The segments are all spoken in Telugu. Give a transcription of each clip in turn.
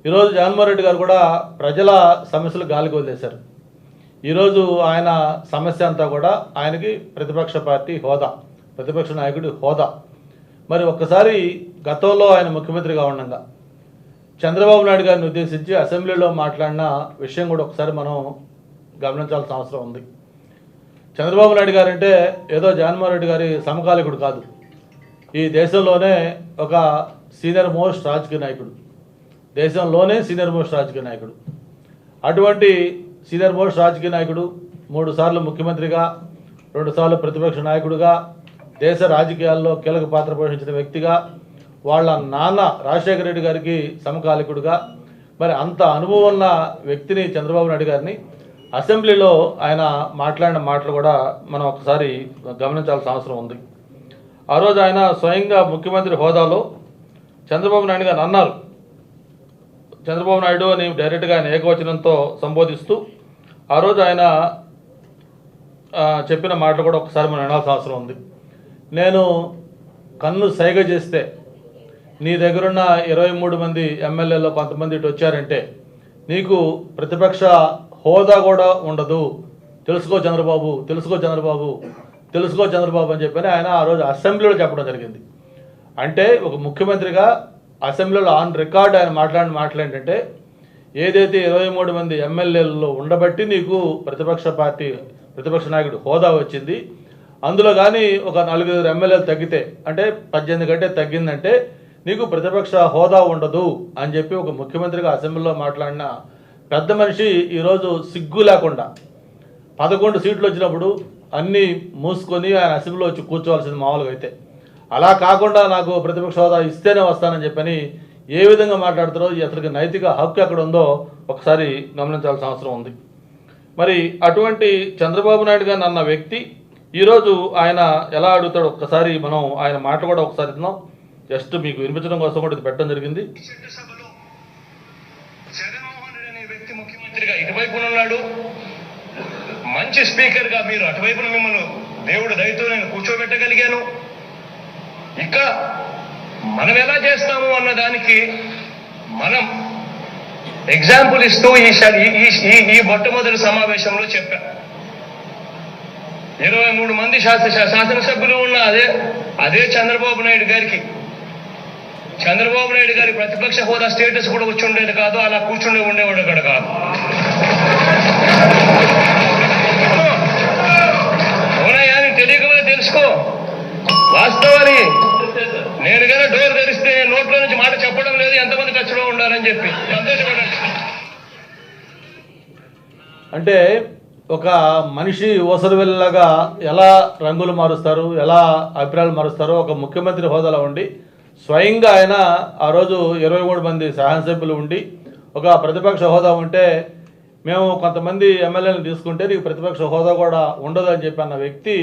ఈరోజు జగన్మోహన్ రెడ్డి గారు కూడా ప్రజల సమస్యలు గాలికి వదిలేశారు. ఈరోజు ఆయన సమస్య అంతా కూడా ఆయనకి ప్రతిపక్ష పార్టీ హోదా, ప్రతిపక్ష నాయకుడి హోదా. మరి ఒక్కసారి గతంలో ఆయన ముఖ్యమంత్రిగా ఉండగా చంద్రబాబు నాయుడు గారిని ఉద్దేశించి అసెంబ్లీలో మాట్లాడిన విషయం కూడా ఒకసారి మనం గమనించాల్సిన అవసరం ఉంది. చంద్రబాబు నాయుడు గారు అంటే ఏదో జగన్మోహన్ రెడ్డి గారి సమకాలికుడు కాదు, ఈ దేశంలోనే ఒక సీనియర్ మోస్ట్ రాజకీయ నాయకుడు, దేశంలోనే సీనియర్ మోస్ట్ రాజకీయ నాయకుడు. అటువంటి సీనియర్ మోస్ట్ రాజకీయ నాయకుడు 3 సార్లు ముఖ్యమంత్రిగా, 2 సార్లు ప్రతిపక్ష నాయకుడిగా, దేశ రాజకీయాల్లో కీలక పాత్ర పోషించిన వ్యక్తిగా, వాళ్ళ నాన్న రాజశేఖర రెడ్డి గారికి సమకాలికుడిగా, మరి అంత అనుభవం ఉన్న వ్యక్తిని చంద్రబాబు నాయుడు గారిని అసెంబ్లీలో ఆయన మాట్లాడిన మాటలు కూడా మనం ఒకసారి గమనించాల్సిన అవసరం ఉంది. ఆ రోజు ఆయన స్వయంగా ముఖ్యమంత్రి హోదాలో చంద్రబాబు నాయుడు గారిని అన్నారు. చంద్రబాబు నాయుడు అని డైరెక్ట్గా ఆయన ఏకవచనంతో సంబోధిస్తూ ఆ రోజు ఆయన చెప్పిన మాటలు కూడా ఒకసారి మనం వినాల్సిన అవసరం ఉంది. నేను కన్ను సైగ చేస్తే నీ దగ్గరున్న 23 మంది ఎమ్మెల్యేలో కొంతమంది ఇటు వచ్చారంటే నీకు ప్రతిపక్ష హోదా కూడా ఉండదు, తెలుసుకో చంద్రబాబు, తెలుసుకో చంద్రబాబు, తెలుసుకో చంద్రబాబు అని చెప్పని ఆయన ఆ రోజు అసెంబ్లీలో చెప్పడం జరిగింది. అంటే ఒక ముఖ్యమంత్రిగా అసెంబ్లీలో ఆన్ రికార్డ్ ఆయన మాట్లాడిన మాటలు ఏంటంటే, ఏదైతే 23 మంది ఎమ్మెల్యేలలో ఉండబట్టి నీకు ప్రతిపక్ష నాయకుడు హోదా వచ్చింది, అందులో కానీ ఒక 4 ఎమ్మెల్యేలు తగ్గితే అంటే 18 కంటే తగ్గిందంటే నీకు ప్రతిపక్ష హోదా ఉండదు అని చెప్పి ఒక ముఖ్యమంత్రిగా అసెంబ్లీలో మాట్లాడిన పెద్ద మనిషి ఈరోజు సిగ్గు లేకుండా 11 సీట్లు వచ్చినప్పుడు అన్నీ మూసుకొని ఆయన అసెంబ్లీలో వచ్చి కూర్చోవాల్సింది మామూలుగా అయితే, అలా కాకుండా నాకు ప్రతిపక్ష హోదా ఇస్తేనే వస్తానని చెప్పని ఏ విధంగా మాట్లాడుతారో, అతనికి నైతిక హక్కు ఎక్కడ ఉందో ఒకసారి గమనించాల్సిన అవసరం ఉంది. మరి అటువంటి చంద్రబాబు నాయుడు గారిని అన్న వ్యక్తి ఈరోజు ఆయన ఎలా అడుగుతాడు ఒక్కసారి మనం ఆయన మాట కూడా ఒకసారి ఇద్దాం. జస్ట్ మీకు వినిపించడం కోసం కూడా ఇది పెట్టడం జరిగింది. జగన్మోహన్ రెడ్డి అనే వ్యక్తి ముఖ్యమంత్రిగా ఇటువైపున ఉన్నాడు, మంచి స్పీకర్గా మీరు అటువైపున మిమ్మల్ని దేవుడు దయతో నేను కూర్చోబెట్టగలిగాను. ఇక మనం ఎలా చేస్తాము అన్న దానికి మనం ఎగ్జాంపుల్ ఇస్తూ ఈ మొట్టమొదటి సమావేశంలో చెప్పా. 23 మంది శాసనసభ్యులు ఉన్న అదే చంద్రబాబు నాయుడు గారి ప్రతిపక్ష హోదా స్టేటస్ కూడా వచ్చి ఉండేది కాదు, అలా ఉండేవాడు కూడా కాదు. అవునయ్యా, నీకు తెలియకపోతే తెలుసుకో. వాస్తవాన్ని నేను కన్నా డోర్ తెరిస్తే నోట్లో నుంచి మాట చెప్పడం లేదు, ఎంతమంది టచ్లో ఉండాలని చెప్పి సంతోషపడండి. అంటే ఒక మనిషి ఓసరవెల్లాగా ఎలా రంగులు మారుస్తారు, ఎలా అభిప్రాయాలు మారుస్తారో ఒక ముఖ్యమంత్రి హోదాలో ఉండి స్వయంగా ఆయన ఆ రోజు 23 మంది శాసనసభ్యులు ఉండి ఒక ప్రతిపక్ష హోదా ఉంటే మేము కొంతమంది ఎమ్మెల్యేలను తీసుకుంటే నీకు ప్రతిపక్ష హోదా కూడా ఉండదు అని చెప్పి అన్న వ్యక్తి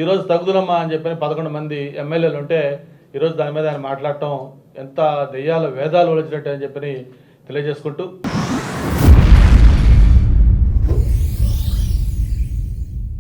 ఈరోజు తగుదలమ్మా అని చెప్పని 11 మంది ఎమ్మెల్యేలు ఉంటే ఈరోజు దాని మీద ఆయన మాట్లాడటం ఎంత దెయ్యాల వేదాలు వలిచినట్టు అని చెప్పని తెలియజేసుకుంటూ